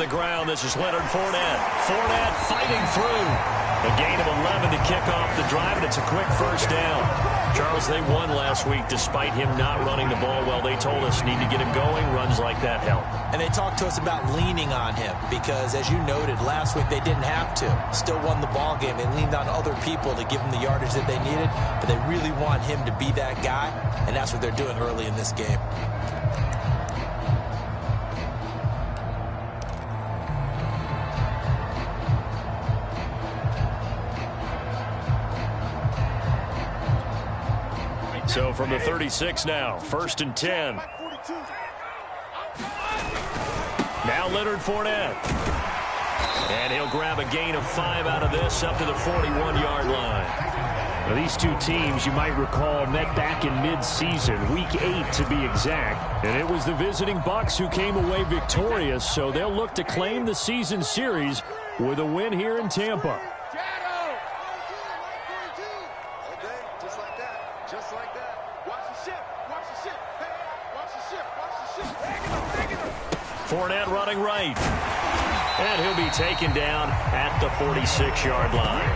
the ground. This is Leonard Fournette. Fournette fighting through. A gain of 11 to kick off the drive, and it's a quick first down. Charles, they won last week despite him not running the ball well. They told us need to get him going. Runs like that help. And they talked to us about leaning on him because, as you noted, last week they didn't have to. Still won the ball game. They leaned on other people to give them the yardage that they needed, but they really want him to be that guy, and that's what they're doing early in this game. So from the 36 now, 1st and 10. Now Leonard Fournette. And he'll grab a gain of 5 out of this up to the 41-yard line. Now, these two teams, you might recall, met back in mid-season, Week 8 to be exact. And it was the visiting Bucs who came away victorious, so they'll look to claim the season series with a win here in Tampa. Fournette running right. And he'll be taken down at the 46-yard line.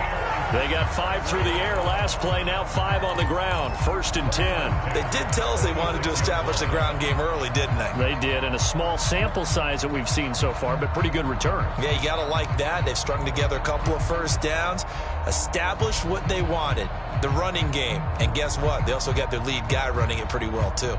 They got 5 through the air last play, now 5 on the ground. 1st and 10. They did tell us they wanted to establish the ground game early, didn't they? They did, and a small sample size that we've seen so far, but pretty good return. Yeah, you got to like that. They've strung together a couple of first downs, established what they wanted, the running game. And guess what? They also got their lead guy running it pretty well, too.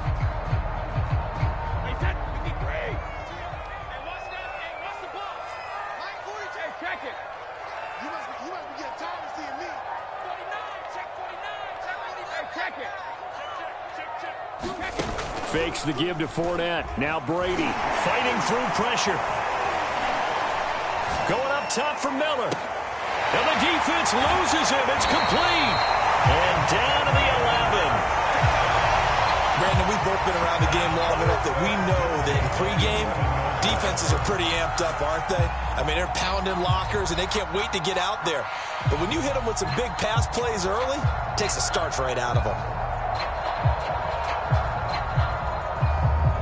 Fakes the give to Fournette. Now Brady fighting through pressure. Going up top for Miller. And the defense loses him. It's complete. And down to the 11. Brandon, we've both been around the game long enough that we know that in pregame, defenses are pretty amped up, aren't they? I mean, they're pounding lockers, and they can't wait to get out there. But when you hit them with some big pass plays early, it takes the starch right out of them.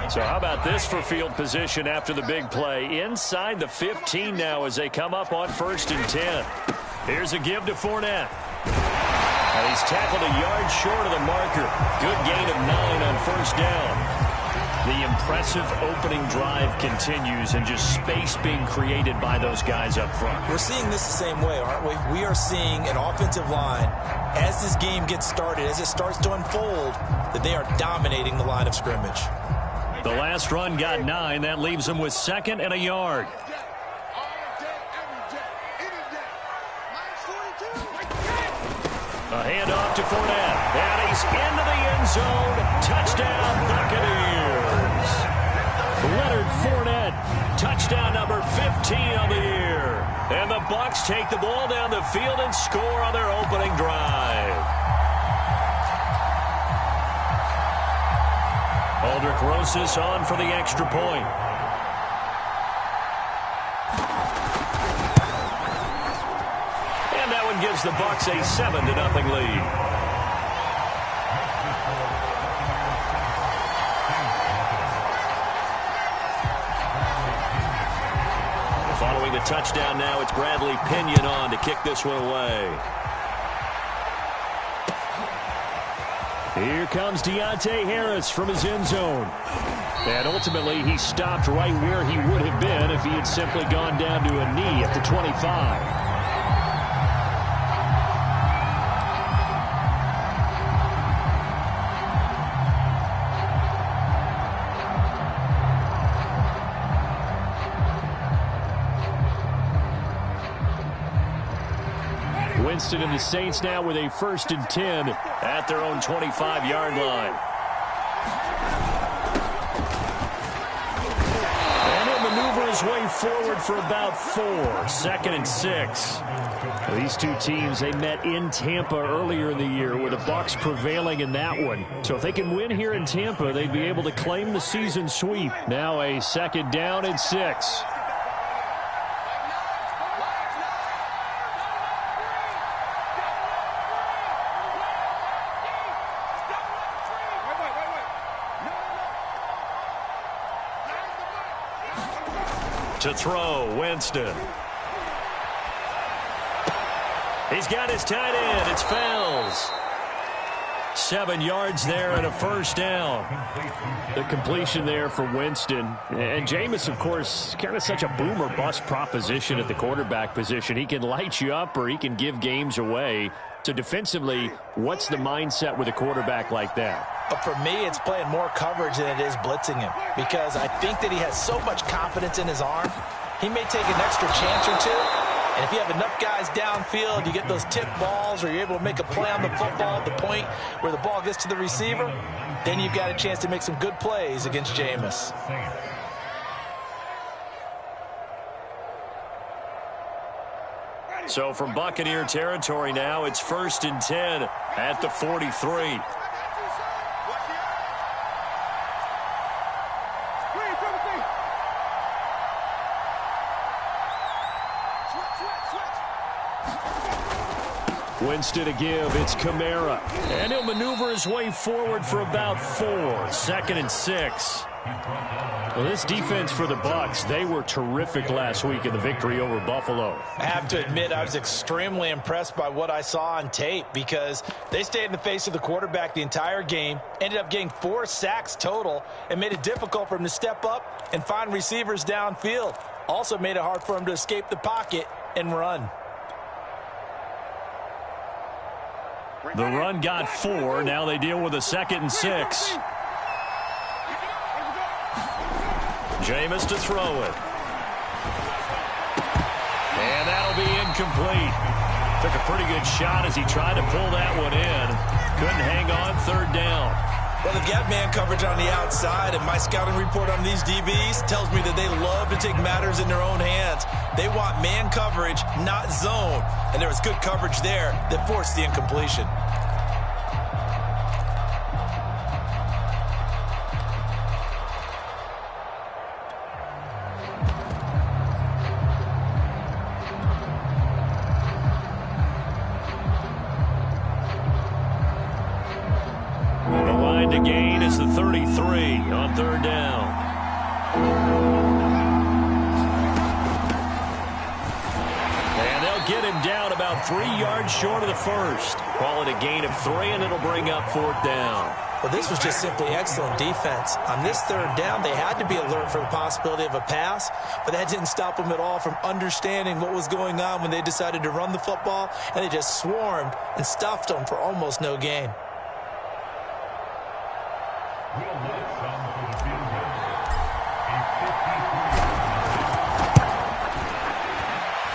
So how about this for field position after the big play? Inside the 15 now as they come up on 1st and 10. Here's a give to Fournette. And he's tackled a yard short of the marker. Good gain of 9 on 1st down. The impressive opening drive continues and just space being created by those guys up front. We're seeing this the same way, aren't we? We are seeing an offensive line, as this game gets started, as it starts to unfold, that they are dominating the line of scrimmage. The last run got 9. That leaves them with 2nd and a yard. A handoff to Fournette. And he's into the end zone. Touchdown, Buccaneers. Leonard Fournette. Touchdown number 15 on the year. And the Bucs take the ball down the field and score on their opening drive. Aldrich Rosas on for the extra point. And that one gives the Bucs a 7-0 lead. Following the touchdown now, it's Bradley Pinion on to kick this one away. Here comes Deontay Harris from his end zone. And ultimately, he stopped right where he would have been if he had simply gone down to a knee at the 25. Winston and the Saints now with a 1st and 10 at their own 25-yard line. And he'll maneuver his way forward for about 4. 2nd and 6. These two teams, they met in Tampa earlier in the year with the Bucs prevailing in that one. So if they can win here in Tampa, they'd be able to claim the season sweep. Now a 2nd down and 6. To throw, Winston. He's got his tight end. It's Fells. 7 yards there and a first down. The completion there for Winston. And Jameis, of course, kind of such a boom or bust proposition at the quarterback position. He can light you up or he can give games away. So defensively, what's the mindset with a quarterback like that? For me, it's playing more coverage than it is blitzing him, because I think that he has so much confidence in his arm. He may take an extra chance or two, and if you have enough guys downfield, you get those tip balls or you're able to make a play on the football at the point where the ball gets to the receiver, then you've got a chance to make some good plays against Jameis. So from Buccaneer territory now, it's 1st and 10 at the 43. Winston to give. It's Kamara. And he'll maneuver his way forward for about 4. 2nd and 6. Well, this defense for the Bucs, they were terrific last week in the victory over Buffalo. I have to admit, I was extremely impressed by what I saw on tape, because they stayed in the face of the quarterback the entire game, ended up getting 4 sacks total, and made it difficult for him to step up and find receivers downfield. Also made it hard for him to escape the pocket and run. The run got 4. Now they deal with a 2nd and 6. Jameis to throw it. And that'll be incomplete. Took a pretty good shot as he tried to pull that one in. Couldn't hang on. 3rd down. Well, they've got man coverage on the outside, and my scouting report on these DBs tells me that they love to take matters in their own hands. They want man coverage, not zone. And there was good coverage there that forced the incompletion. The gain is the 33 on 3rd down. And they'll get him down about 3 yards short of the first. Call it a gain of 3, and it'll bring up 4th down. Well, this was just simply excellent defense. On this 3rd down, they had to be alert for the possibility of a pass, but that didn't stop them at all from understanding what was going on when they decided to run the football, and they just swarmed and stuffed them for almost no gain.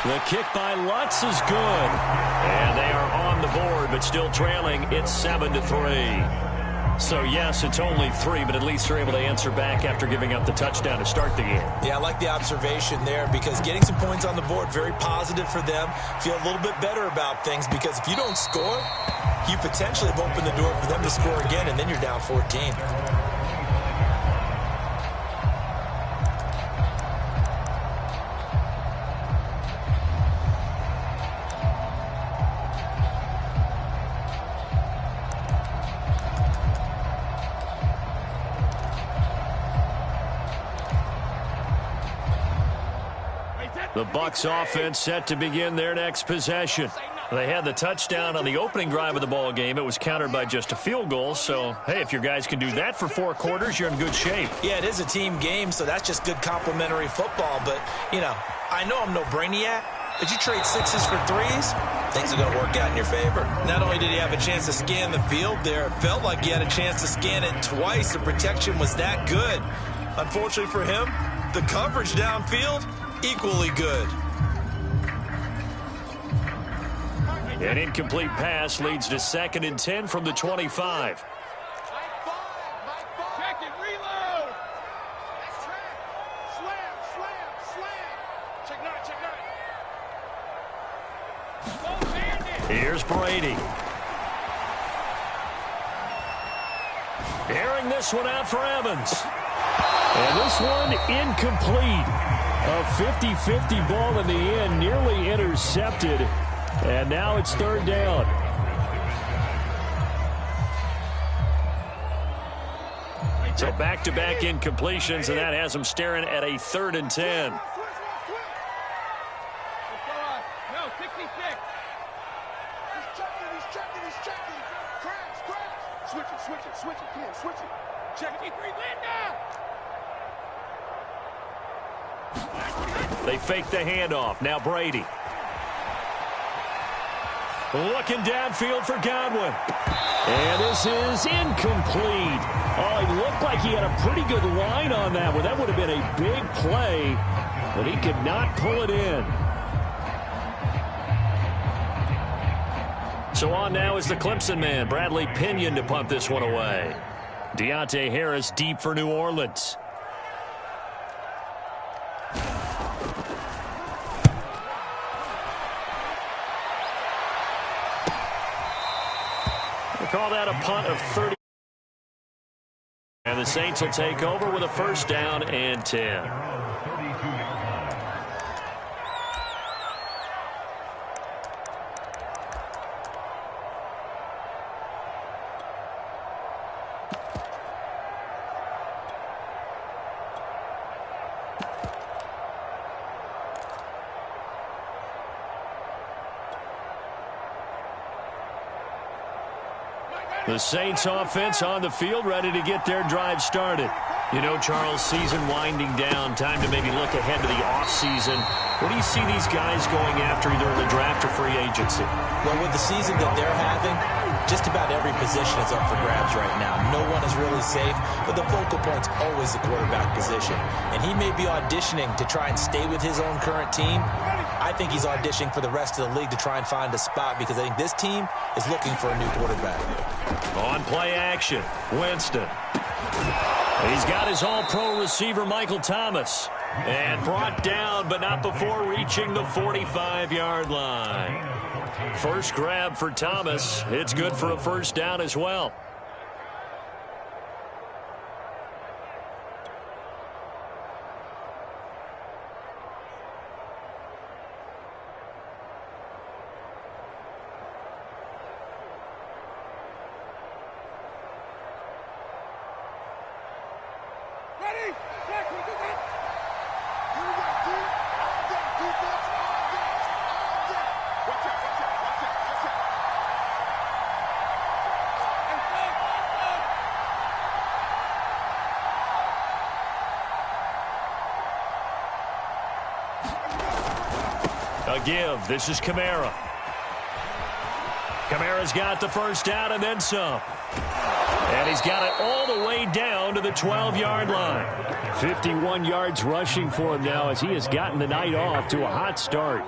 The kick by Lutz is good. And they are on the board, but still trailing. It's 7-3. So, yes, it's only 3, but at least they're able to answer back after giving up the touchdown to start the game. Yeah, I like the observation there, because getting some points on the board, very positive for them. Feel a little bit better about things, because if you don't score, you potentially have opened the door for them to score again, and then you're down 14. The Bucs offense set to begin their next possession. They had the touchdown on the opening drive of the ball game. It was countered by just a field goal. So, hey, if your guys can do that for 4 quarters, you're in good shape. Yeah, it is a team game, so that's just good complementary football. But, you know, I know I'm no brainiac, but you trade 6s for 3s, things are going to work out in your favor. Not only did he have a chance to scan the field there, it felt like he had a chance to scan it twice. The protection was that good. Unfortunately for him, the coverage downfield, equally good. An incomplete pass leads to 2nd and 10 from the 25. Here's Brady. Airing this one out for Evans. And this one incomplete. A 50-50 ball in the end, nearly intercepted. And now it's 3rd down. So back-to-back incompletions, and that has them staring at a 3rd and 10. Switch it, Ken, switch it. Check it. They fake the handoff. Now Brady. Looking downfield for Godwin. And this is incomplete. Oh, he looked like he had a pretty good line on that one. That would have been a big play, but he could not pull it in. So on now is the Clemson man, Bradley Pinion, to punt this one away. Deontay Harris deep for New Orleans. We'll call that a punt of 30. And the Saints will take over with a first down and 10. The Saints offense on the field, ready to get their drive started. You know, Charles, season winding down, time to maybe look ahead to the offseason. What do you see these guys going after either in the draft or free agency? Well, with the season that they're having, just about every position is up for grabs right now. No one is really safe, but the focal point's always the quarterback position. And he may be auditioning to try and stay with his own current team. I think he's auditioning for the rest of the league to try and find a spot because I think this team is looking for a new quarterback. On play action, Winston. He's got his all-pro receiver, Michael Thomas. And brought down, but not before reaching the 45-yard line. First grab for Thomas. It's good for a first down as well. A give. This is Kamara. Kamara's got the first down and then some. And he's got it all the way down to the 12-yard line. 51 yards rushing for him now as he has gotten the night off to a hot start.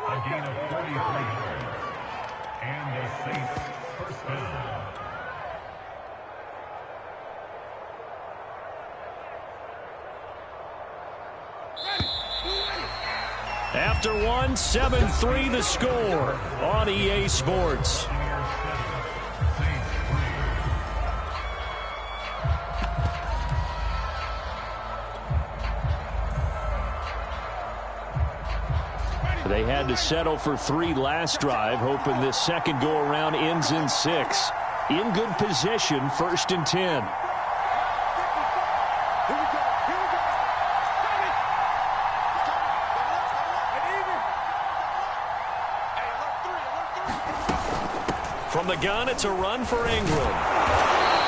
After one, 7-3 the score on EA Sports. They had to settle for 3 last drive, hoping this second go-around ends in 6. In good position, 1st and 10. From the gun, it's a run for Ingram.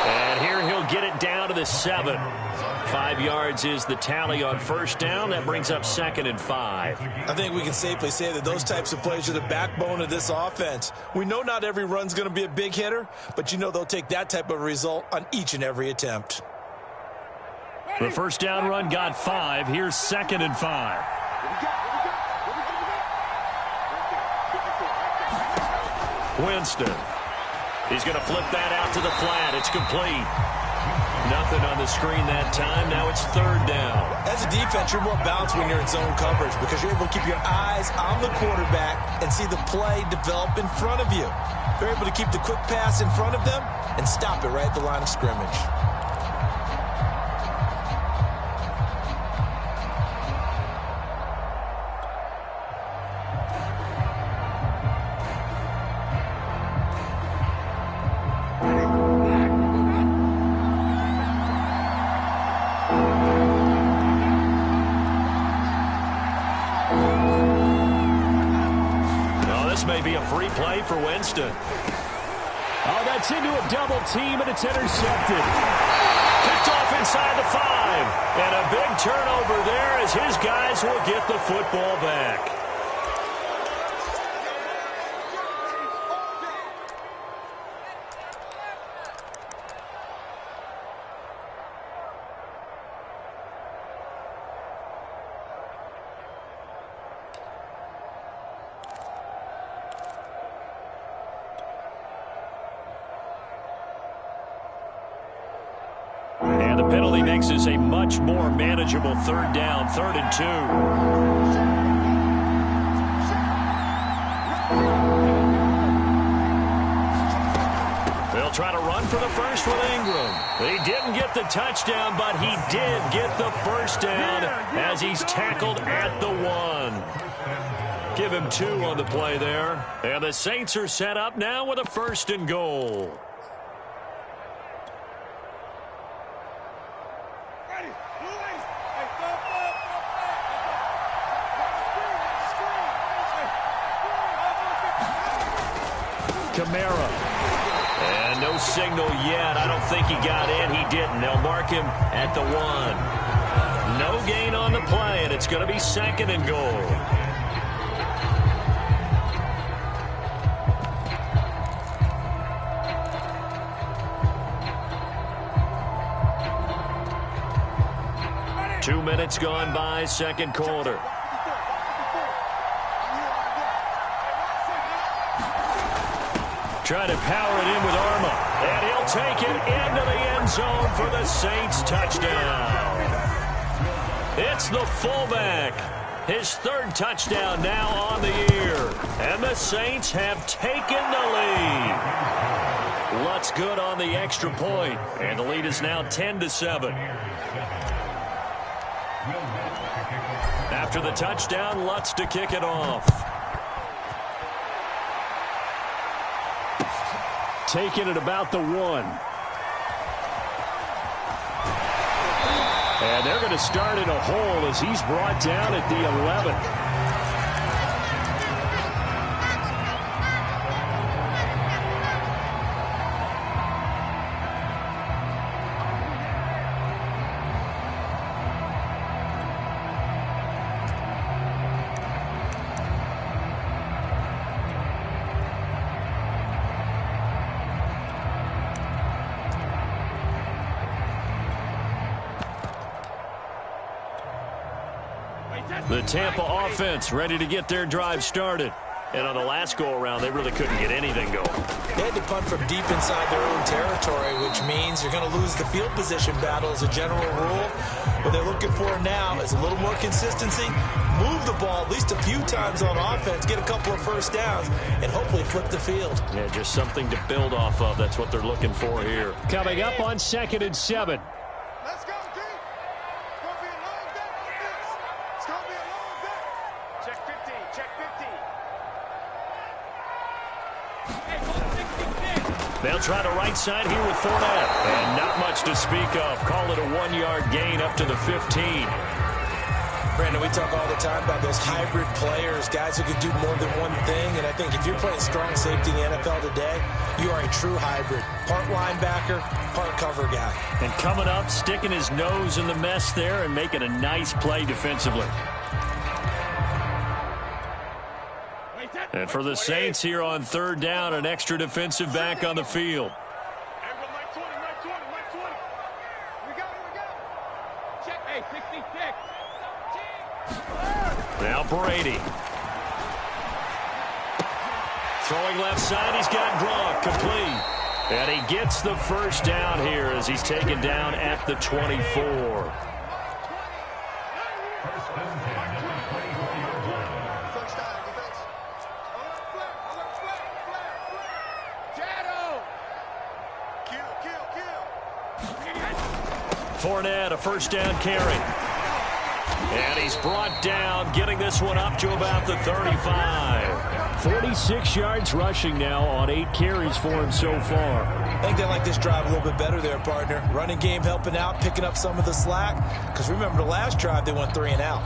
And here he'll get it down to the 7. 5 yards is the tally on first down. That brings up 2nd and 5. I think we can safely say that those types of plays are the backbone of this offense. We know not every run's going to be a big hitter, but you know they'll take that type of result on each and every attempt. The first down run got 5. Here's 2nd and 5. Winston. He's going to flip that out to the flat. It's complete. Nothing on the screen that time. Now it's 3rd down. As a defense, you're more balanced when you're in zone coverage because you're able to keep your eyes on the quarterback and see the play develop in front of you. You're able to keep the quick pass in front of them and stop it right at the line of scrimmage. May be a free play for Winston. Oh, that's into a double team, and it's intercepted. Picked off inside the 5. And a big turnover there as his guys will get the football back. And the penalty makes this a much more manageable third down, 3rd and 2. They'll try to run for the first with Ingram. He didn't get the touchdown, but he did get the first down as he's tackled at the 1. Give him 2 on the play there. And the Saints are set up now with a 1st and goal. Kamara. And no signal yet. I don't think he got in. He didn't. They'll mark him at the 1. No gain on the play, and it's going to be 2nd and goal. Two minutes gone by, 2nd quarter. Trying to power it in with Arma. And he'll take it into the end zone for the Saints touchdown. It's the fullback. His 3rd touchdown now on the year. And the Saints have taken the lead. Lutz good on the extra point. And the lead is now 10-7. After the touchdown, Lutz to kick it off. Taking it about the 1. And they're going to start in a hole as he's brought down at the 11. The Tampa offense ready to get their drive started. And on the last go-around, they really couldn't get anything going. They had to punt from deep inside their own territory, which means you're going to lose the field position battle as a general rule. What they're looking for now is a little more consistency, move the ball at least a few times on offense, get a couple of first downs, and hopefully flip the field. Yeah, just something to build off of. That's what they're looking for here. Coming up on 2nd and 7. Let's go, D. It's going to be a long day on this. It's going to be a long day. Check 15. Check 15. Hey, hold 66. They'll try the right side here with Fournette. And not much to speak of. Call it a 1-yard gain up to the 15. Brandon, we talk all the time about those hybrid players, guys who can do more than one thing. And I think if you're playing strong safety in the NFL today, you are a true hybrid. Part linebacker, part cover guy. And coming up, sticking his nose in the mess there and making a nice play defensively. And for the Saints here on 3rd down, an extra defensive back on the field. Everyone, right 20, right 20, right 20. We got it. Check, hey, 66. Now Brady. Throwing left side, he's got Gronk complete. And he gets the first down here as he's taken down at the 24. Fournette, a first down carry. And he's brought down, getting this one up to about the 35. 46 yards rushing now on 8 carries for him so far. I think they like this drive a little bit better there, partner. Running game helping out, picking up some of the slack. Because remember, the last drive, they went 3 and out.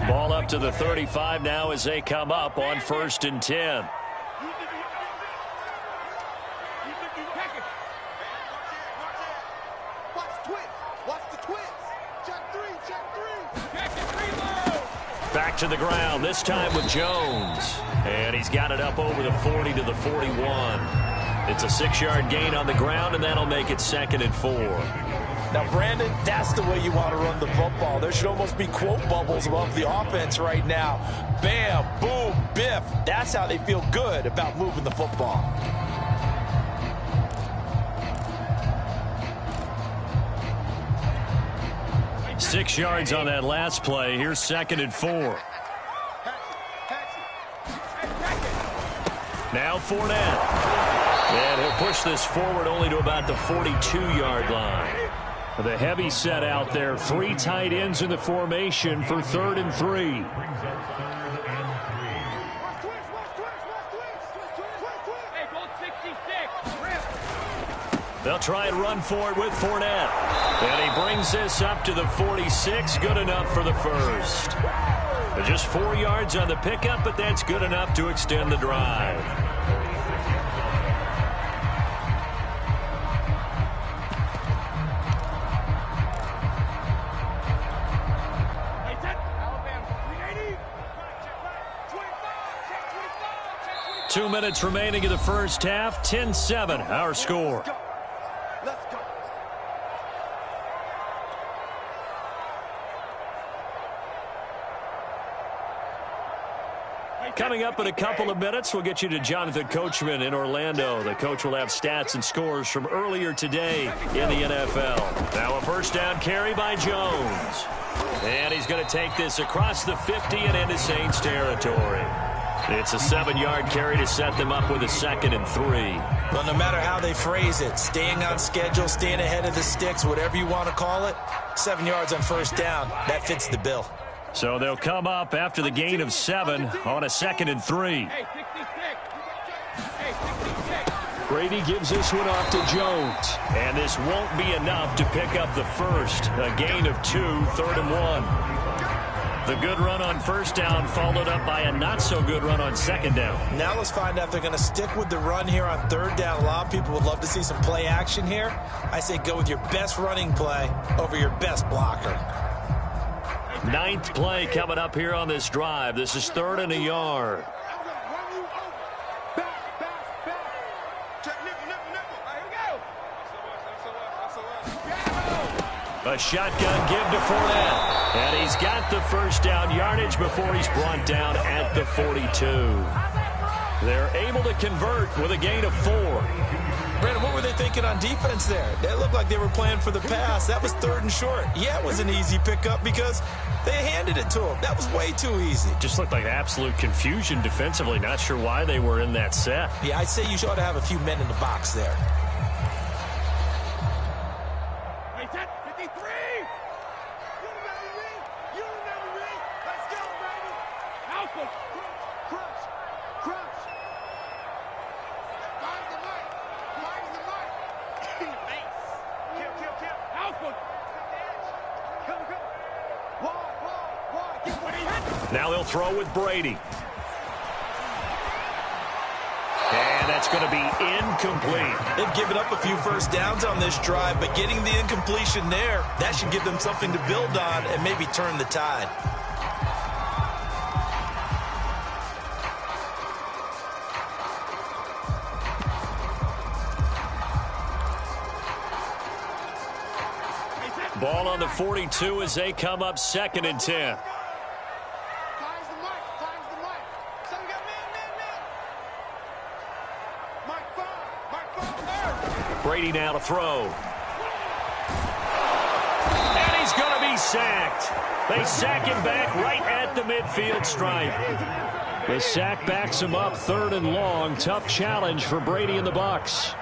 Ball up to the 35 now as they come up on 1st and 10. Back to the ground, this time with Jones. And he's got it up over the 40 to the 41. It's a 6-yard gain on the ground, and that'll make it 2nd and 4. Now, Brandon, that's the way you want to run the football. There should almost be quote bubbles above the offense right now. Bam, boom, biff. That's how they feel good about moving the football. Six yards on that last play. Here's 2nd and 4. Now Fournette. And he'll push this forward only to about the 42-yard line. The heavy set out there. 3 tight ends in the formation for 3rd and 3. They'll try and run for it with Fournette. And he brings this up to the 46. Good enough for the first. Just 4 yards on the pickup, but that's good enough to extend the drive. Two minutes remaining in the first half. 10-7, our score. Coming up in a couple of minutes, we'll get you to Jonathan Coachman in Orlando. The coach will have stats and scores from earlier today in the NFL. Now a first down carry by Jones. And he's going to take this across the 50 and into Saints territory. It's a 7-yard carry to set them up with a 2nd and 3. Well, no matter how they phrase it, staying on schedule, staying ahead of the sticks, whatever you want to call it, 7 yards on first down, that fits the bill. So they'll come up after the gain of 7 on a 2nd and 3. Brady gives this one off to Jones. And this won't be enough to pick up the first. A gain of 2, 3rd and 1. The good run on first down followed up by a not-so-good run on 2nd down. Now let's find out if they're going to stick with the run here on 3rd down. A lot of people would love to see some play action here. I say go with your best running play over your best blocker. 9th play coming up here on this drive. This is 3rd and a yard. A shotgun give to Fournette. And he's got the first down yardage before he's brought down at the 42. They're able to convert with a gain of 4. Brandon, what were they thinking on defense there? They looked like they were playing for the pass. That was 3rd and short. Yeah, it was an easy pickup because they handed it to him. That was way too easy. Just looked like absolute confusion defensively. Not sure why they were in that set. Yeah, I'd say you ought to have a few men in the box there. Now they'll throw with Brady. And that's going to be incomplete. They've given up a few first downs on this drive, but getting the incompletion there, that should give them something to build on and maybe turn the tide. Ball on the 42 as they come up 2nd and 10. Brady now to throw. And he's going to be sacked. They sack him back right at the midfield stripe. The sack backs him up 3rd and long. Tough challenge for Brady and the Bucs.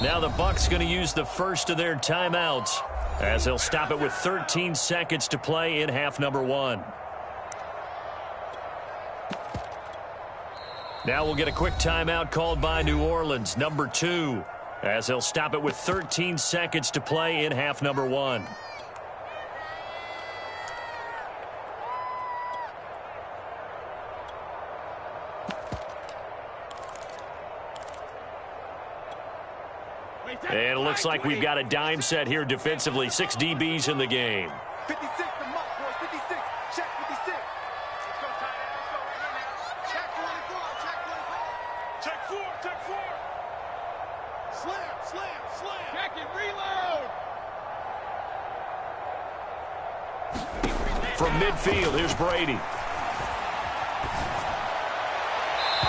Now the Bucs going to use the first of their timeouts as they'll stop it with 13 seconds to play in half number 1. Now we'll get a quick timeout called by New Orleans, number 2, as they'll stop it with 13 seconds to play in half number 1. And it looks like we've got a dime set here defensively. 6 DBs in the game. 56, the mark, boys. 56. Check 56. Let's go, tight end. Let's go right here now. Check 44. Check 44. Check 4. Check 4. Slam, slam, slam. Check it. Reload. From midfield, here's Brady.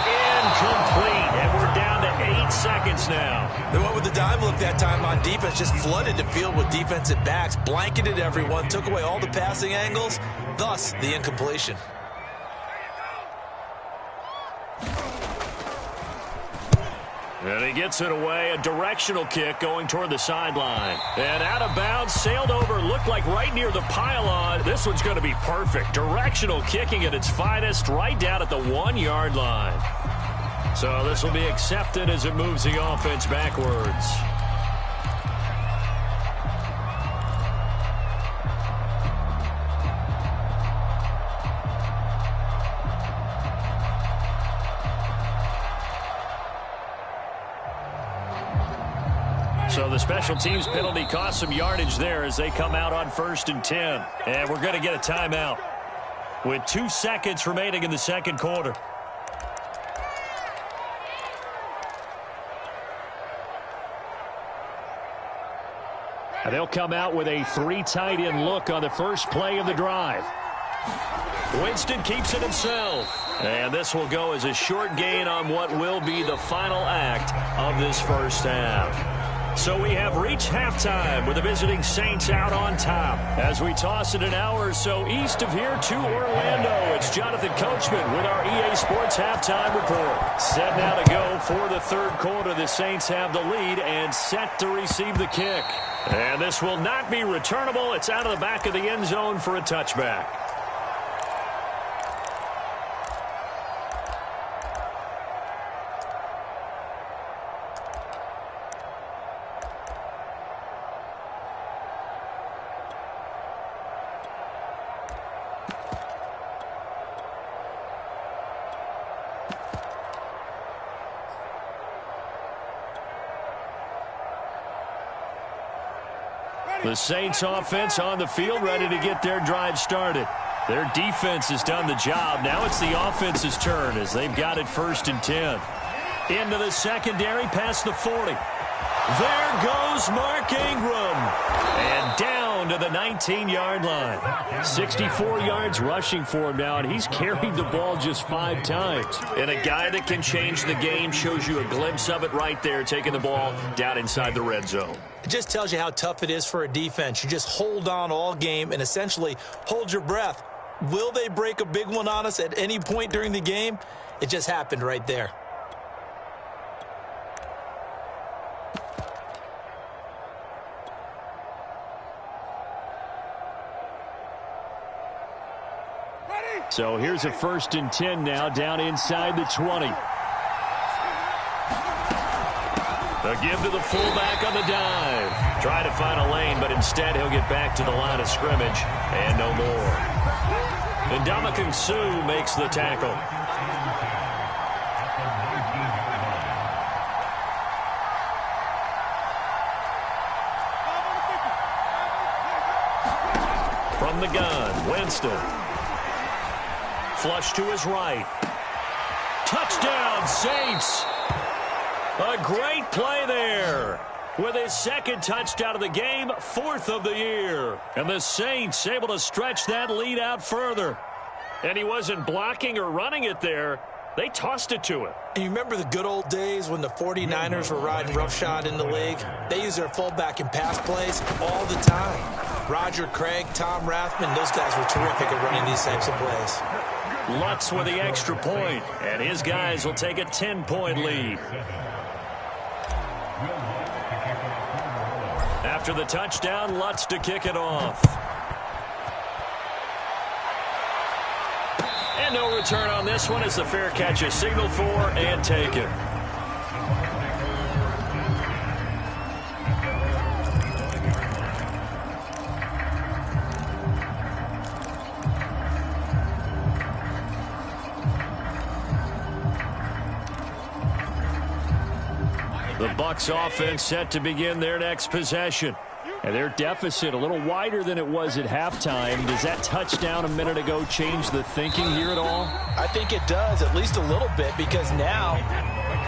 Incomplete, and we're down to 8 seconds now. They went with the dive look that time on defense, just flooded the field with defensive backs, blanketed everyone, took away all the passing angles, thus the incompletion. And he gets it away, a directional kick going toward the sideline. And out of bounds, sailed over, looked like right near the pylon. This one's going to be perfect. Directional kicking at its finest, right down at the 1-yard line. So this will be accepted as it moves the offense backwards. So the special teams penalty cost some yardage there as they come out on 1st and 10. And we're going to get a timeout with 2 seconds remaining in the second quarter. And they'll come out with a 3 tight end look on the first play of the drive. Winston keeps it himself. And this will go as a short gain on what will be the final act of this first half. So we have reached halftime with the visiting Saints out on top. As we toss it an hour or so east of here to Orlando, it's Jonathan Coachman with our EA Sports Halftime Report. Set now to go for the third quarter. The Saints have the lead and set to receive the kick. And this will not be returnable. It's out of the back of the end zone for a touchback. The Saints offense on the field, ready to get their drive started. Their defense has done the job. Now it's the offense's turn as they've got it 1st and 10. Into the secondary, past the 40. There goes Mark Ingram. And down to the 19-yard line. 64 yards rushing for him now, and he's carried the ball just 5 times. And a guy that can change the game, shows you a glimpse of it right there, taking the ball down inside the red zone. It just tells you how tough it is for a defense. You just hold on all game and essentially hold your breath. Will they break a big one on us at any point during the game? It just happened right there. So here's a 1st and 10 now, down inside the 20. A give to the fullback on the dive. Try to find a lane, but instead he'll get back to the line of scrimmage and no more. And Ndamukong Suh makes the tackle. From the gun, Winston. Flush to his right. Touchdown, Saints. A great play there. With his 2nd touchdown of the game, 4th of the year. And the Saints able to stretch that lead out further. And he wasn't blocking or running it there. They tossed it to him. And you remember the good old days when the 49ers were riding roughshod in the league? They used their fullback in pass plays all the time. Roger Craig, Tom Rathman, those guys were terrific at running these types of plays. Lutz with the extra point, and his guys will take a 10-point lead. After the touchdown, Lutz to kick it off. And no return on this one as the fair catch is signaled for and taken. The Bucs offense set to begin their next possession. And their deficit a little wider than it was at halftime. Does that touchdown a minute ago change the thinking here at all? I think it does, at least a little bit, because now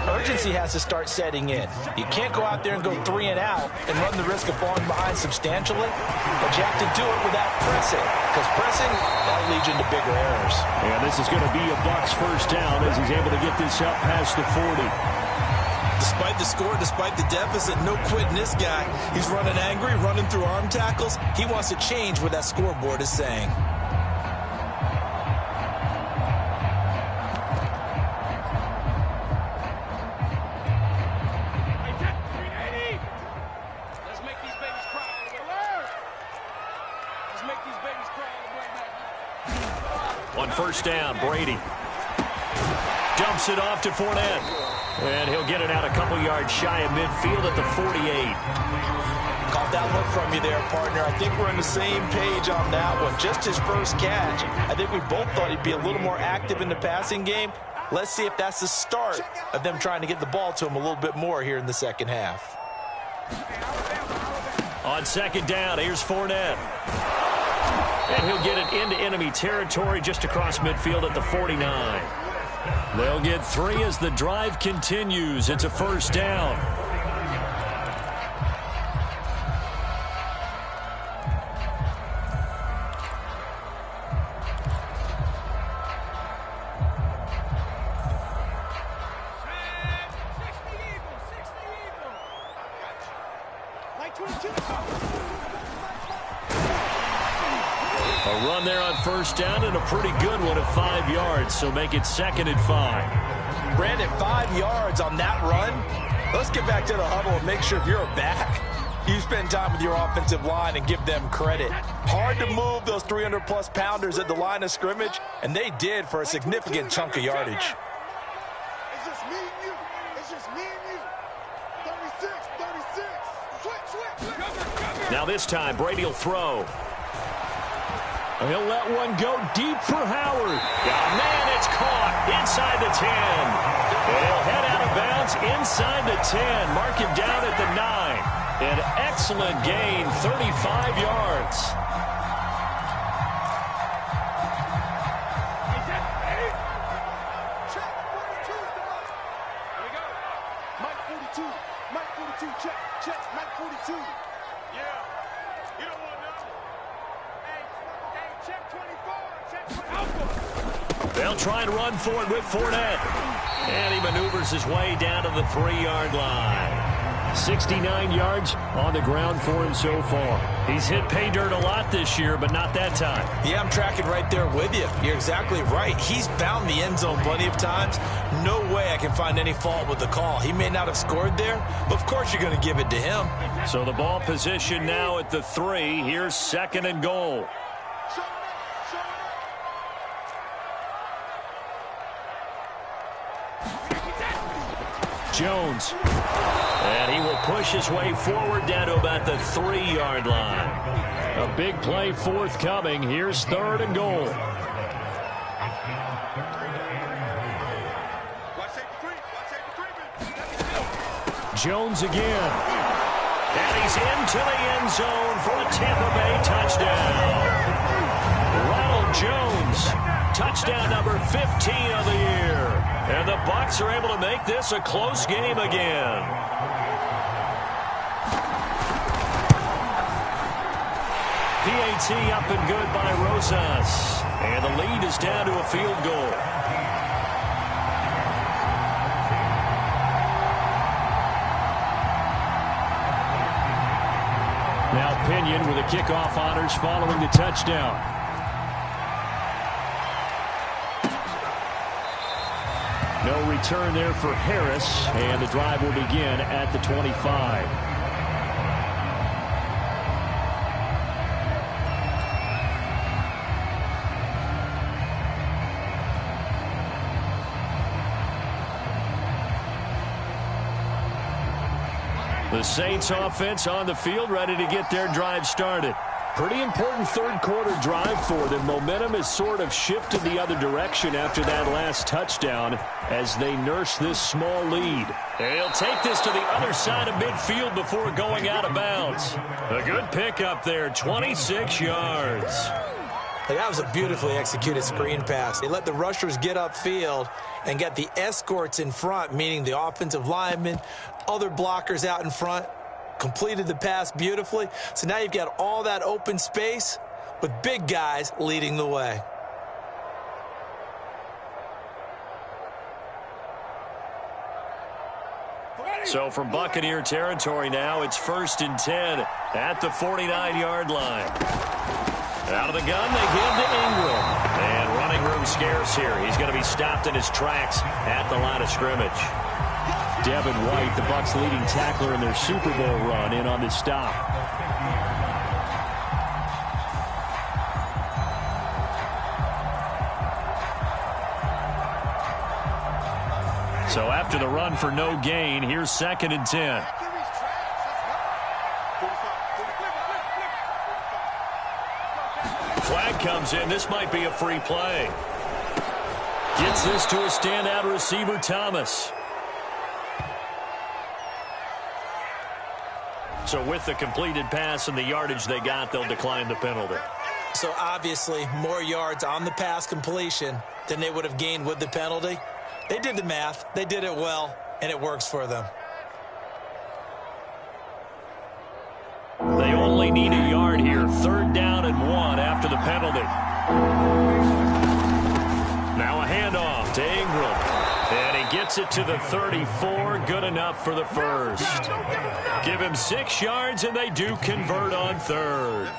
urgency has to start setting in. You can't go out there and go 3 and out and run the risk of falling behind substantially, but you have to do it without pressing, because pressing, that'll lead you into bigger errors. And this is going to be a Bucs first down as he's able to get this up past the 40. Despite the score, despite the deficit, no quitting this guy. He's running angry, running through arm tackles. He wants to change what that scoreboard is saying. Let's make these babies cry. Let's make these babies cry. On first down, Brady dumps it off to Fournette. And he'll get it out a couple yards shy of midfield at the 48. Caught that look from you there, partner. I think we're on the same page on that one. Just his first catch. I think we both thought he'd be a little more active in the passing game. Let's see if that's the start of them trying to get the ball to him a little bit more here in the second half. On second down, here's Fournette. And he'll get it into enemy territory just across midfield at the 49. They'll get 3 as the drive continues. It's a first down. A run there on first down and a pretty good one at 5 yards, so make it 2nd and 5. Brandon, 5 yards on that run. Let's get back to the huddle and make sure if you're back, you spend time with your offensive line and give them credit. Hard to move those 300-plus pounders at the line of scrimmage, and they did for a significant chunk of yardage. It's just me and you. It's just me and you. 36, 36. Switch. Now this time, Brady will throw. He'll let one go deep for Howard. Oh, man, it's caught inside the 10. He'll head out of bounds inside the 10. Mark him down at the 9. An excellent gain, 35 yards. Check. 42's the mark. Here we go. Mike 42. Mike 42. Check. Check. Mike 42. Yeah. You don't want to know. Hey, check 24. Check 24. They'll try and run for it with Fournette. And he maneuvers his way down to the 3-yard line. 69 yards on the ground for him so far. He's hit pay dirt a lot this year, but not that time. Yeah, I'm tracking right there with you. You're exactly right. He's found the end zone plenty of times. No way I can find any fault with the call. He may not have scored there, but of course you're going to give it to him. So the ball position now at the 3. Here's 2nd and goal. Jones. And he will push his way forward down to about the 3-yard line. A big play forthcoming. Here's 3rd and goal. Jones again. And he's into the end zone for a Tampa Bay touchdown. Ronald Jones, touchdown number 15 of the year. And the Bucs are able to make this a close game again. PAT up and good by Rosas. And the lead is down to a field goal. Now Pinion with the kickoff honors following the touchdown. No return there for Harris, and the drive will begin at the 25. The Saints offense on the field, ready to get their drive started. Pretty important third-quarter drive for them. Momentum has sort of shifted the other direction after that last touchdown as they nurse this small lead. He'll take this to the other side of midfield before going out of bounds. A good pickup there, 26 yards. That was a beautifully executed screen pass. They let the rushers get upfield and get the escorts in front, meaning the offensive linemen, other blockers out in front, completed the pass beautifully. So now you've got all that open space with big guys leading the way. So from Buccaneer territory now, it's 1st and 10 at the 49-yard line. Out of the gun, they give to Ingram. And running room scarce here. He's going to be stopped in his tracks at the line of scrimmage. Devin White, the Bucs' leading tackler in their Super Bowl run, in on this stop. So after the run for no gain, here's 2nd and 10. Flag comes in. This might be a free play. Gets this to a standout receiver, Thomas. So with the completed pass and the yardage they got, they'll decline the penalty. So obviously more yards on the pass completion than they would have gained with the penalty. They did the math. They did it well, and it works for them. They only need a yard here. 3rd down and 1 after the penalty. Now a handoff to Ingram. And he gets it to the 34. Good enough for the first. Give him 6 yards, and they do convert on 3rd.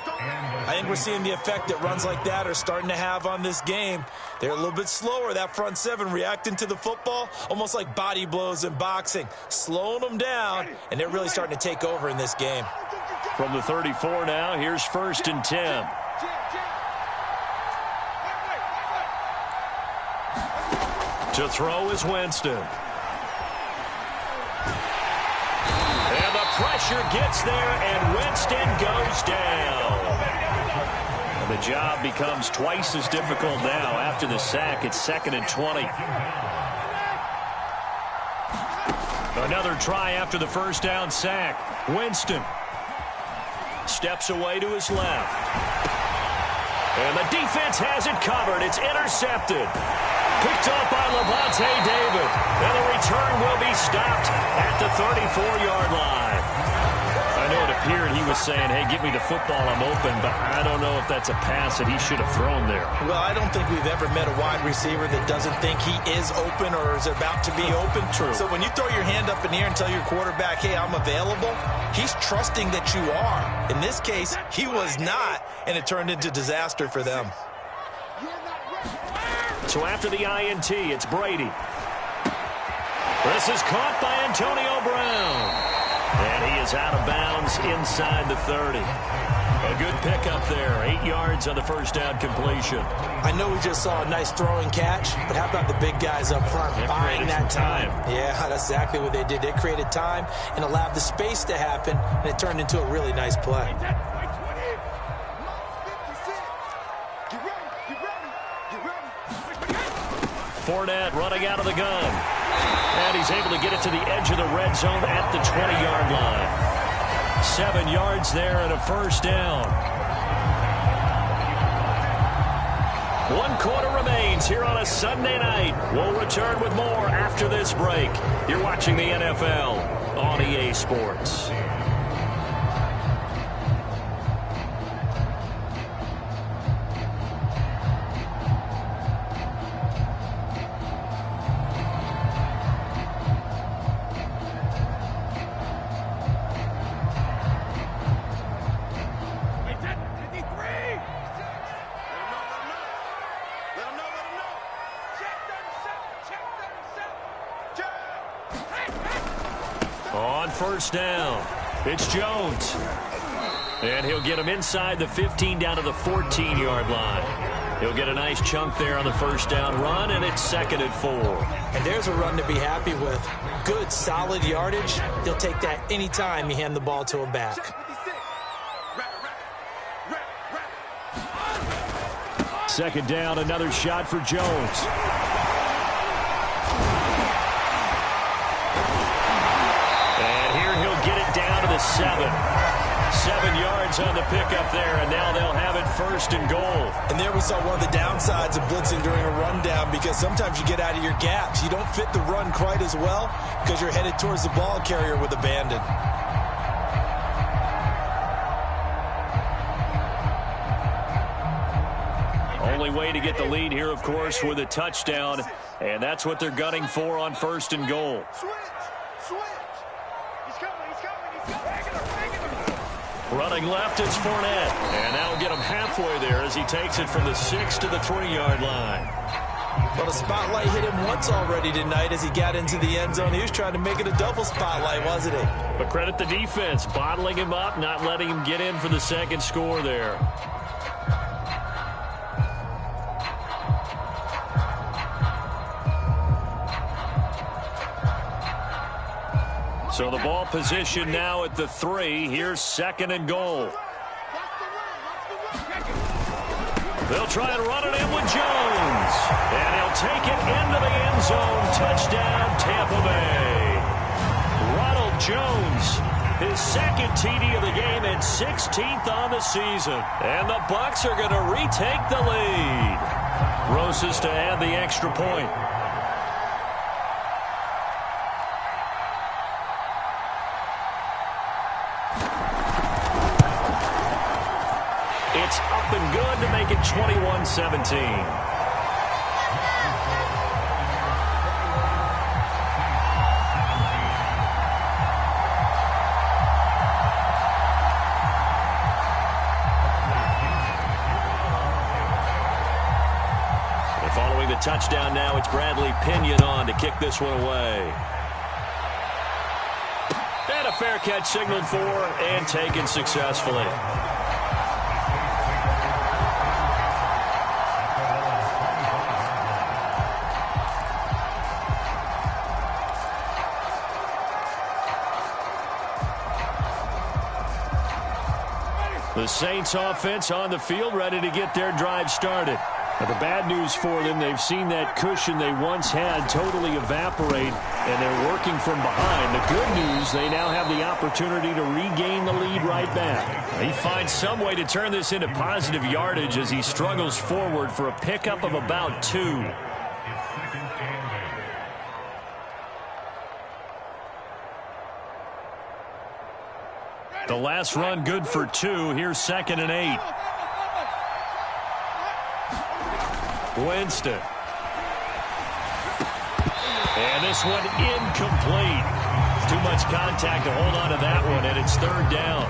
I think we're seeing the effect that runs like that are starting to have on this game. They're a little bit slower, that front seven, reacting to the football, almost like body blows in boxing, slowing them down, and they're really starting to take over in this game. From the 34 now, here's 1st and 10. To throw is Winston. And the pressure gets there, and Winston goes down. And the job becomes twice as difficult now. After the sack, it's 2nd and 20. Another try after the first down sack. Winston steps away to his left. And the defense has it covered. It's intercepted. Picked up by Levante David. And the return will be stopped at the 34-yard line. I know it appeared he was saying, hey, give me the football, I'm open, but I don't know if that's a pass that he should have thrown there. Well, I don't think we've ever met a wide receiver that doesn't think he is open or is about to be open. True. So when you throw your hand up in the air and tell your quarterback, hey, I'm available, he's trusting that you are. In this case, he was not, and it turned into disaster for them. So after the INT, it's Brady. This is caught by Antonio Brown. And he is out of bounds inside the 30. A good pickup there. 8 yards on the first down completion. I know we just saw a nice throwing catch, but how about the big guys up front buying that time? Yeah, that's exactly what they did. They created time and allowed the space to happen, and it turned into a really nice play. Fournette running out of the gun. And he's able to get it to the edge of the red zone at the 20-yard line. 7 yards there and a first down. 1 quarter remains here on a Sunday night. We'll return with more after this break. You're watching the NFL on EA Sports. On first down, it's Jones. And he'll get him inside the 15 down to the 14-yard line. He'll get a nice chunk there on the first down run, and it's 2nd and 4. And there's a run to be happy with. Good, solid yardage. He'll take that any time you hand the ball to him back. 2nd down, another shot for Jones. And here he'll get it down to the 7. 7 yards on the pickup there, and now they'll have it 1st and goal. And there we saw one of the downsides of blitzing during a rundown, because sometimes you get out of your gaps. You don't fit the run quite as well because you're headed towards the ball carrier with abandon. Only way to get the lead here, of course, with a touchdown, and that's what they're gunning for on 1st and goal. Switch! He's coming! Running left, it's Fournette. And that'll get him halfway there as he takes it from the 6 to the 3-yard line. Well, the spotlight hit him once already tonight as he got into the end zone. He was trying to make it a double spotlight, wasn't he? But credit the defense, bottling him up, not letting him get in for the 2nd score there. So the ball position now at the 3. Here's 2nd and goal. They'll try and run it in with Jones. And he'll take it into the end zone. Touchdown, Tampa Bay. Ronald Jones, his 2nd TD of the game and 16th on the season. And the Bucs are going to retake the lead. Roses to add the extra point. It's up and good to make it 21-17. And following the touchdown now, it's Bradley Pinion on to kick this one away. And a fair catch signaled for and taken successfully. The Saints offense on the field, ready to get their drive started. Now, the bad news for them, they've seen that cushion they once had totally evaporate, and they're working from behind. The good news, they now have the opportunity to regain the lead right back. He finds some way to turn this into positive yardage as he struggles forward for a pickup of about 2. The last run good for 2. Here's 2nd and 8. Winston. And this one incomplete. Too much contact to hold on to that one, and it's 3rd down.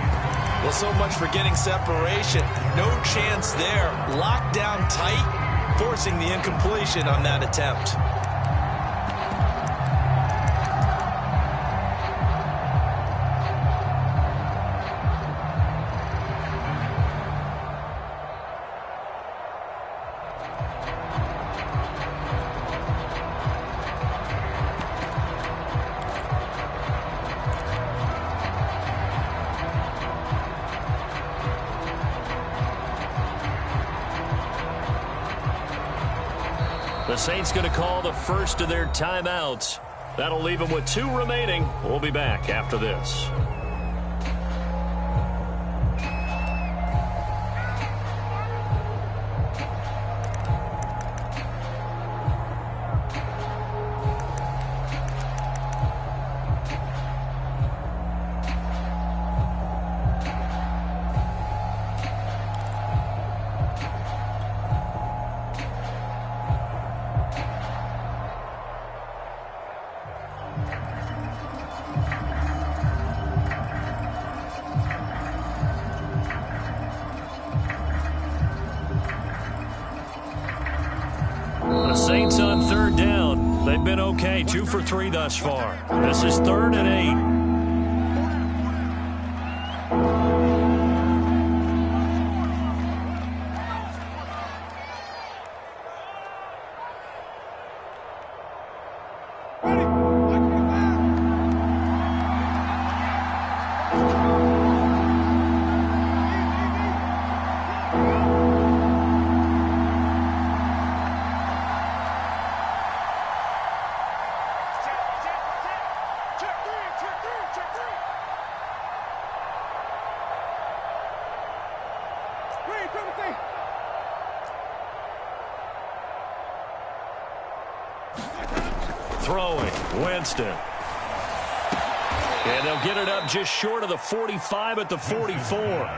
Well, so much for getting separation. No chance there. Locked down tight, forcing the incompletion on that attempt. The Saints going to call the first of their timeouts. That'll leave them with 2 remaining. We'll be back after this. The Saints on 3rd down. They've been okay, 2 for 3 thus far. This is 3rd and 8. throwing. Winston. And they'll get it up just short of the 45 at the 44.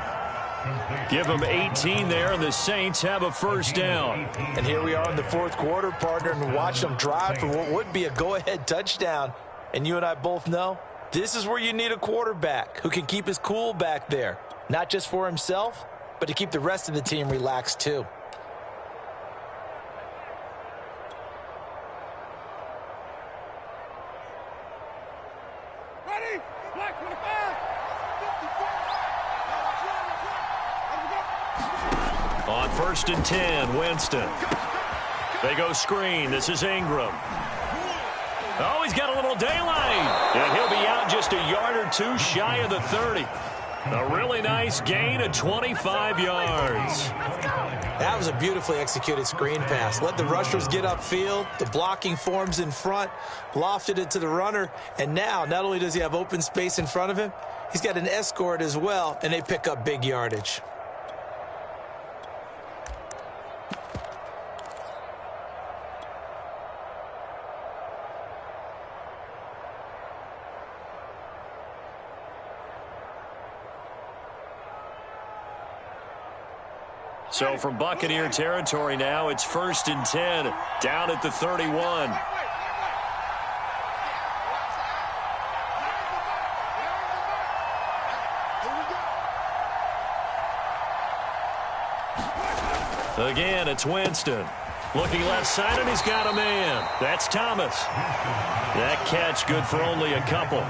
Give them 18 there, and the Saints have a first down. And here we are in the fourth quarter, partner, and watch them drive for what would be a go-ahead touchdown. And you and I both know this is where you need a quarterback who can keep his cool back there. Not just for himself, but to keep the rest of the team relaxed too. Ready? Black 25. On first and 10, Winston. They go screen. This is Ingram. Oh, he's got a little daylight. And he'll be out just a yard or two shy of the 30. A really nice gain of 25 yards. That was a beautifully executed screen pass. Let the rushers get upfield. The blocking forms in front. Lofted it to the runner. And now, not only does he have open space in front of him, he's got an escort as well, and they pick up big yardage. So from Buccaneer territory now, it's first and 10, down at the 31. Again, it's Winston. Looking left side, and he's got a man. That's Thomas. That catch good for only a couple.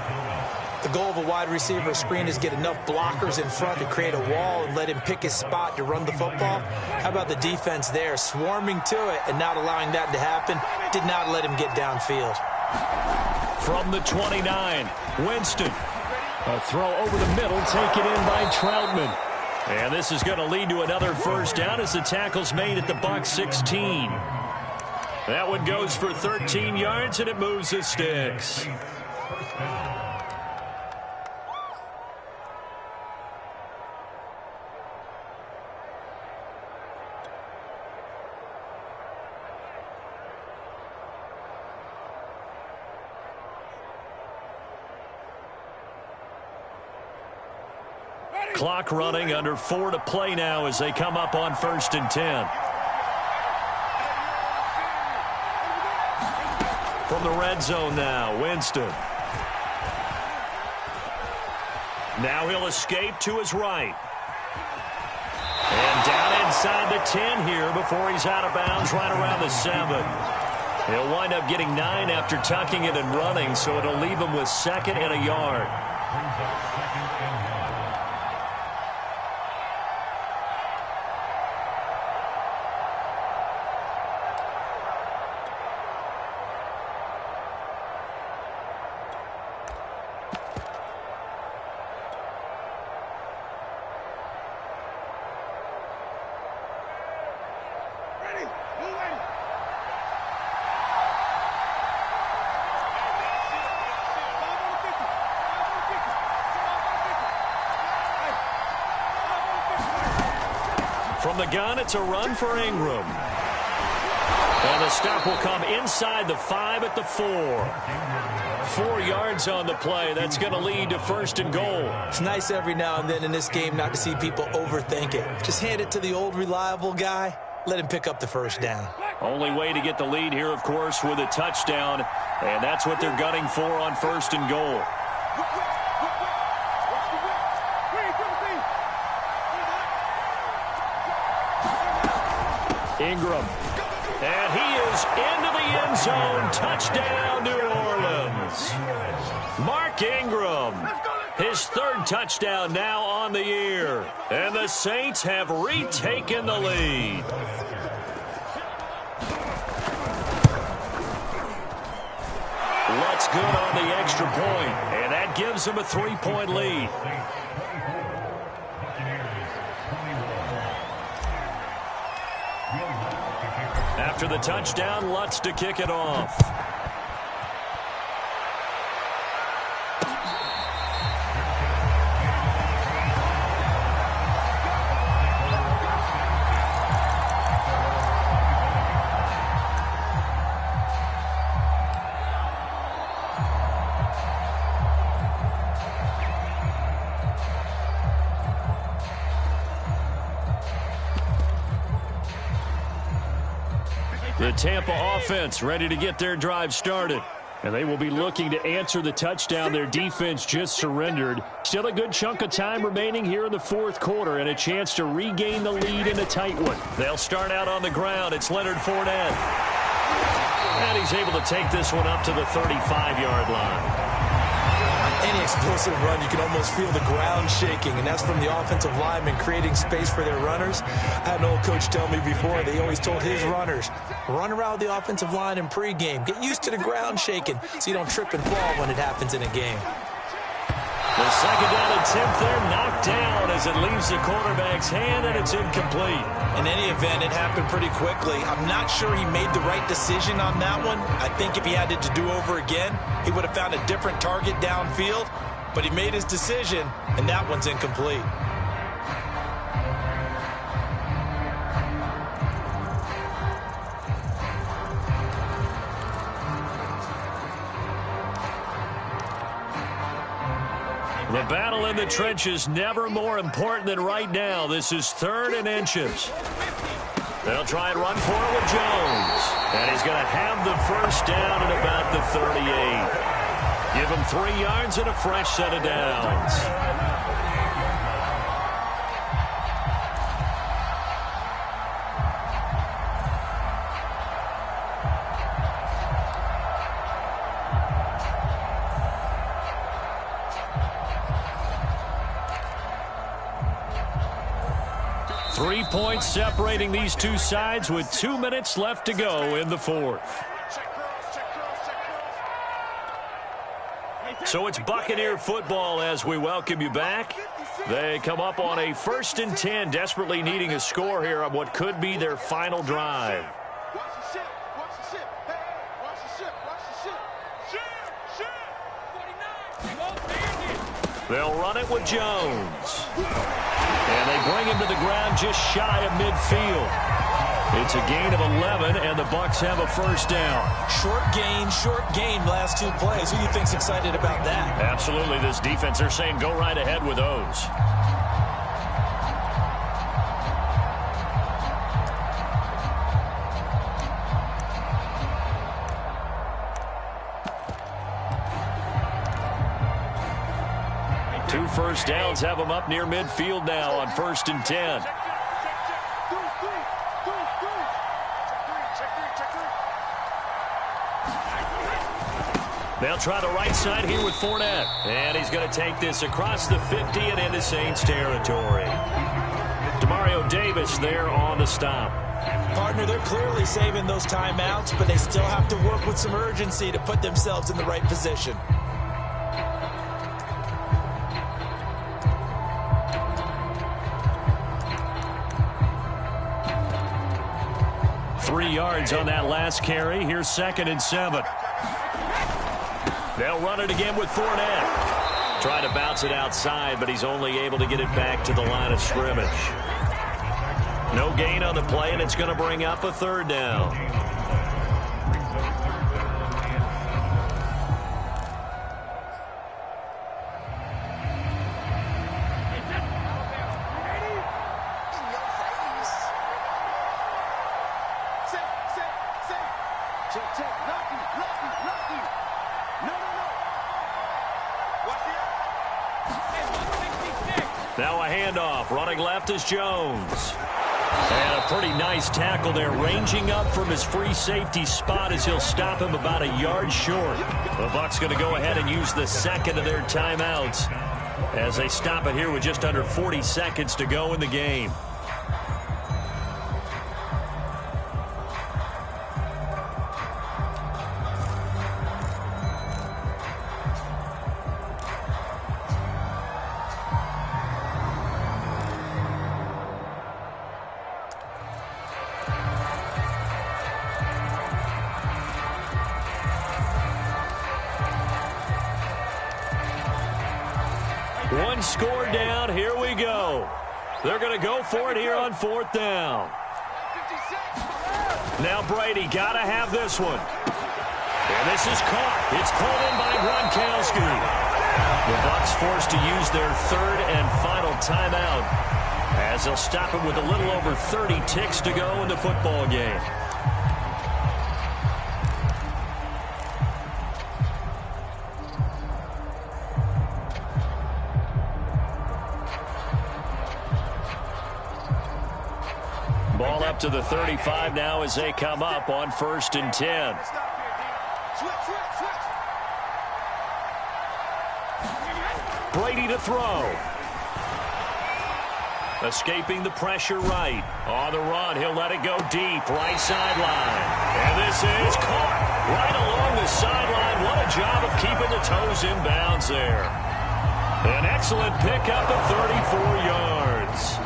The goal of a wide receiver screen is get enough blockers in front to create a wall and let him pick his spot to run the football. How about the defense there, swarming to it and not allowing that to happen? Did not let him get downfield. From the 29, Winston. A throw over the middle, taken in by Troutman. And this is going to lead to another first down as the tackle's made at the Bucs 16. That one goes for 13 yards, and it moves the sticks. Clock running, under 4 to play now as they come up on first and 10. From the red zone now, Winston. Now he'll escape to his right. And down inside the 10 here before he's out of bounds right around the 7. He'll wind up getting 9 after tucking it and running, so it'll leave him with 2nd and a yard. From the gun, it's a run for Ingram. And the stop will come inside the 5 at the 4. 4 yards on the play. That's going to lead to first and goal. It's nice every now and then in this game not to see people overthink it. Just hand it to the old reliable guy. Let him pick up the first down. Only way to get the lead here, of course, with a touchdown. And that's what they're gunning for on first and goal. Ingram. And he is into the end zone. Touchdown, New Orleans. Mark Ingram. His 3rd touchdown now on the year. And the Saints have retaken the lead. Looks good on the extra point. And that gives them a 3-point lead. After the touchdown, Lutz to kick it off. The Tampa offense ready to get their drive started. And they will be looking to answer the touchdown their defense just surrendered. Still a good chunk of time remaining here in the fourth quarter and a chance to regain the lead in a tight one. They'll start out on the ground. It's Leonard Fournette. And he's able to take this one up to the 35-yard line. Any explosive run, you can almost feel the ground shaking, and that's from the offensive linemen creating space for their runners. I had an old coach tell me before, they always told his runners, run around the offensive line in pregame. Get used to the ground shaking so you don't trip and fall when it happens in a game. The second down attempt there knocked down as it leaves the quarterback's hand, and it's incomplete. In any event, it happened pretty quickly. I'm not sure he made the right decision on that one. I think if he had it to do over again, he would have found a different target downfield. But he made his decision, and that one's incomplete. The battle in the trenches never more important than right now. This is 3rd and inches. They'll try and run for it with Jones. And he's going to have the first down at about the 38. Give him 3 yards and a fresh set of downs. 3 points separating these two sides with 2 minutes left to go in the fourth. So it's Buccaneer football as we welcome you back. They come up on a 1st and 10, desperately needing a score here on what could be their final drive. They'll run it with Jones. And they bring him to the ground just shy of midfield. It's a gain of 11, and the Bucs have a first down. Short gain, last 2 plays. Who do you think's excited about that? Absolutely. This defense, they're saying go right ahead with those. Two first downs have them up near midfield now on 1st and 10. They'll try the right side here with Fournette. And he's going to take this across the 50 and into Saints territory. Demario Davis there on the stop. Partner, they're clearly saving those timeouts, but they still have to work with some urgency to put themselves in the right position. Three yards on that last carry. Here's 2nd and 7. They'll run it again with Fournette. Try to bounce it outside, but he's only able to get it back to the line of scrimmage. No gain on the play, and it's going to bring up a 3rd down. Now a handoff. Running left is Jones. And a pretty nice tackle there, ranging up from his free safety spot as he'll stop him about a yard short. The Bucs going to go ahead and use the 2nd of their timeouts as they stop it here with just under 40 seconds to go in the game. One score down. Here we go. They're going to go for it here on 4th down. Now Brady got to have this one. And this is caught. It's called in by Gronkowski. The Bucs forced to use their 3rd and final timeout as they'll stop him with a little over 30 ticks to go in the football game. to the 35 now as they come up on 1st and 10. Brady to throw. Escaping the pressure right. On the run, he'll let it go deep. Right sideline. And this is caught right along the sideline. What a job of keeping the toes in bounds there. An excellent pickup of 34 yards.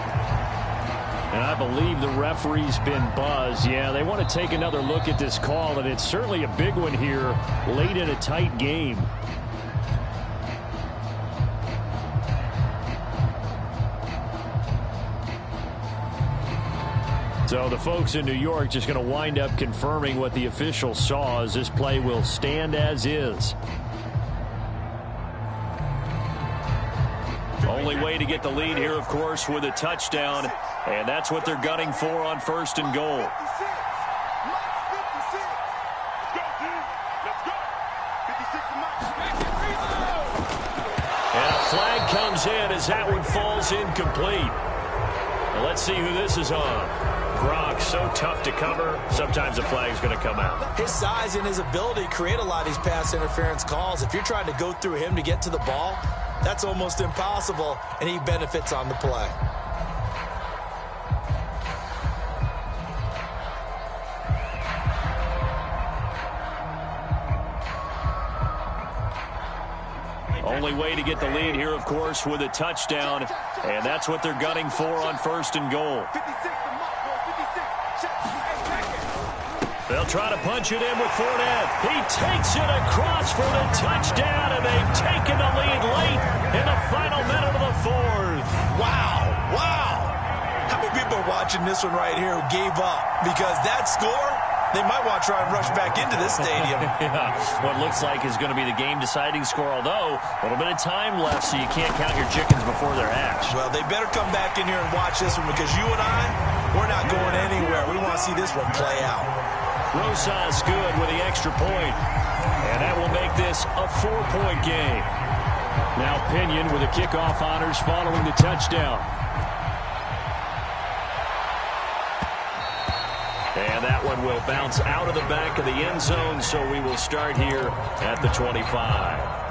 And I believe the referee's been buzzed. Yeah, they want to take another look at this call, and it's certainly a big one here late in a tight game. So the folks in New York just going to wind up confirming what the official saw, as this play will stand as is. Only way to get the lead here, of course, with a touchdown. And that's what they're gunning for on 1st and goal. And a flag comes in as that one falls incomplete. Now let's see who this is on. Gronk, so tough to cover. Sometimes the flag's going to come out. His size and his ability create a lot of these pass interference calls. If you're trying to go through him to get to the ball, that's almost impossible, and he benefits on the play. Only way to get the lead here, of course, with a touchdown. And that's what they're gunning for on 1st and goal. They'll try to punch it in with Fournette. He takes it across for the touchdown, and they've taken the lead late in the final minute of the 4th. Wow, wow. How many people are watching this one right here who gave up? Because that score, they might want to try and rush back into this stadium. Yeah, what looks like is going to be the game-deciding score, although a little bit of time left, so you can't count your chickens before they're hatched. Well, they better come back in here and watch this one, because you and I, we're not going anywhere. We want to see this one play out. Rosas good with the extra point. And that will make this a 4-point game. Now Pinion with the kickoff honors following the touchdown. And that one will bounce out of the back of the end zone, so we will start here at the 25.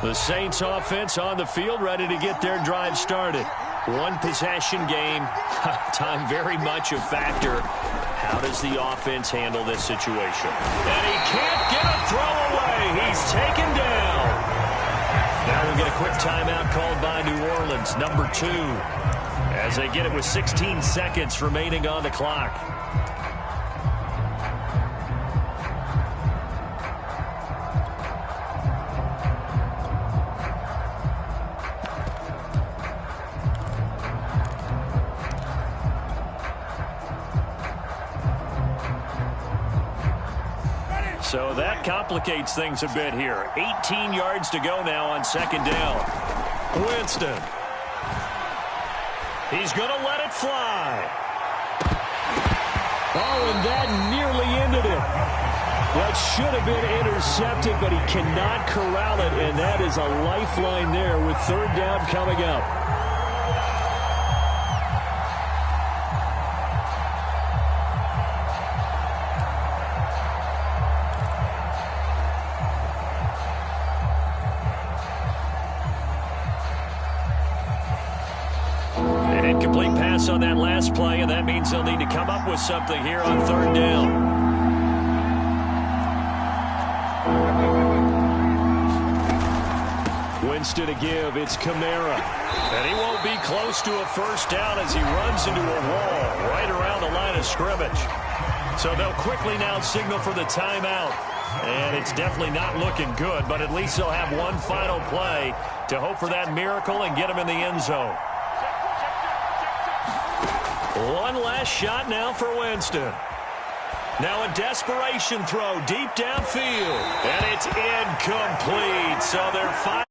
The Saints offense on the field, ready to get their drive started. One possession game. Time very much a factor. How does the offense handle this situation? And he can't get a throw away. He's taken down. Now we'll get a quick timeout called by New Orleans, number 2, as they get it with 16 seconds remaining on the clock. So that complicates things a bit here. 18 yards to go now on 2nd down. Winston. He's going to let it fly. Oh, and that nearly ended it. That should have been intercepted, but he cannot corral it, and that is a lifeline there with 3rd down coming up. Incomplete pass on that last play, and that means they'll need to come up with something here on 3rd down. Winston to give. It's Kamara. And he won't be close to a 1st down as he runs into a wall right around the line of scrimmage. So they'll quickly now signal for the timeout. And it's definitely not looking good, but at least they'll have one final play to hope for that miracle and get him in the end zone. One last shot now for Winston. Now a desperation throw deep downfield. And it's incomplete. So they're